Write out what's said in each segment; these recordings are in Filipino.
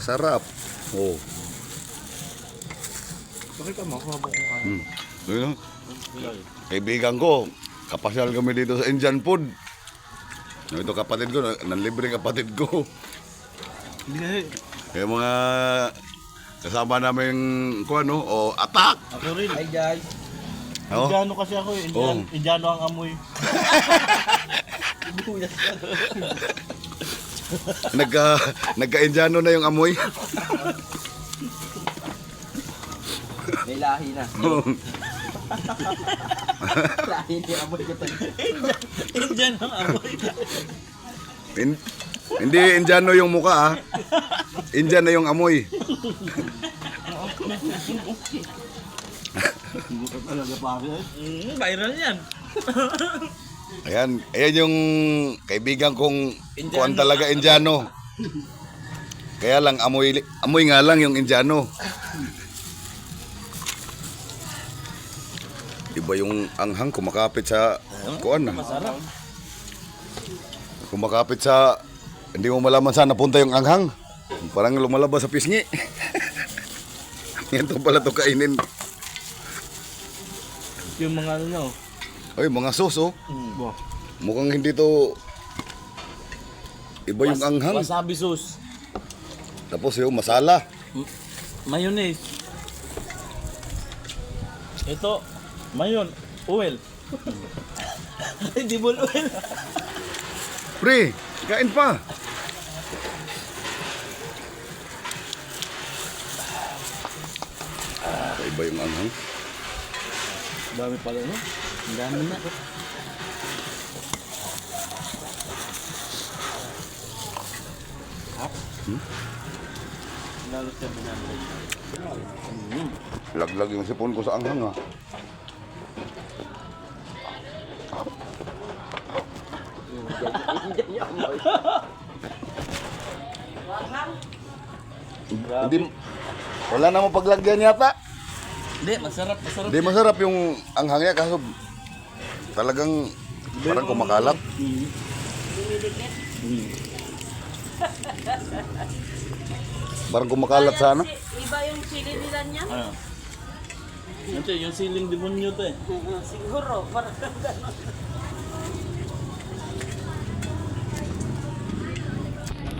Sarap. Oh. Bakit ka makakabok ko kayo? Yun, kaibigan ko, kapasyal kami dito sa Indian food. Ito kapatid ko, nanlibre kapatid ko. Hindi kasi. Yung mga kasama namin kung ano, o attack. Ako rin. Hi guys. Oh. Indiano kasi ako eh. Indiano ang amoy. Nagka-Indiano na yung amoy. May lahi na. Lahi ni amoy ko tayo. Indiano ang amoy. Hindi Indiano yung mukha ah. Indian na yung amoy. Hindi ka talaga pare. Viral yan. Ayan yung kaibigan kong kuwan talaga Indiano. Kaya lang amoy nga lang yung Indiano. Iba yung anghang kumakapit sa kuwan na. Masarap. Kumakapit sa hindi mo malaman saan napunta yung anghang. Parang lumalabas sa pisngi. Yan to pala to kainin. Yung mga ano nyo. Ay, mga sauce oh. Wow. Mukhang hindi to iba yung anghang. Wasabi sauce. Tapos yung masala. Mayonnaise. Ito, mayon, oil. Edible oil. Pre, kain pa. Iba yung anghang. Dami pala no? Ang dami na. Lalo siya binabalik. Laglag yung sipon ko sa anghang ah. Hindi, wala na mo paglagyan yata. Hindi, masarap. Hindi masarap yung anghangnya kaso talagang parang kumakalat. Parang kumakalat sana. Iba yung sili nila niyan. Ano? Ito, yung siling demonyo to eh. Siguro, parang gano'n.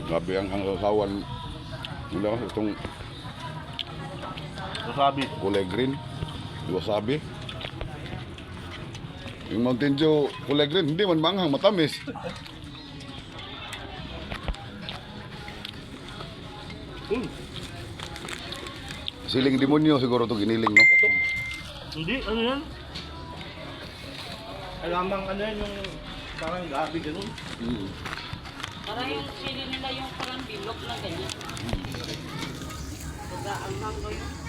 Grabe ang hangsasawan. Wala itong Wasabi. kulay green. Wasabi. Yung Mountain Dew kulay green, hindi man manghang, matamis. Siling demonyo siguro to giniling, no? Hindi, ano yan? Alamang ano yan, yung parang gabi ganun. Parang yung sili nila yung parang bilog na ganyan. Ang mango yun.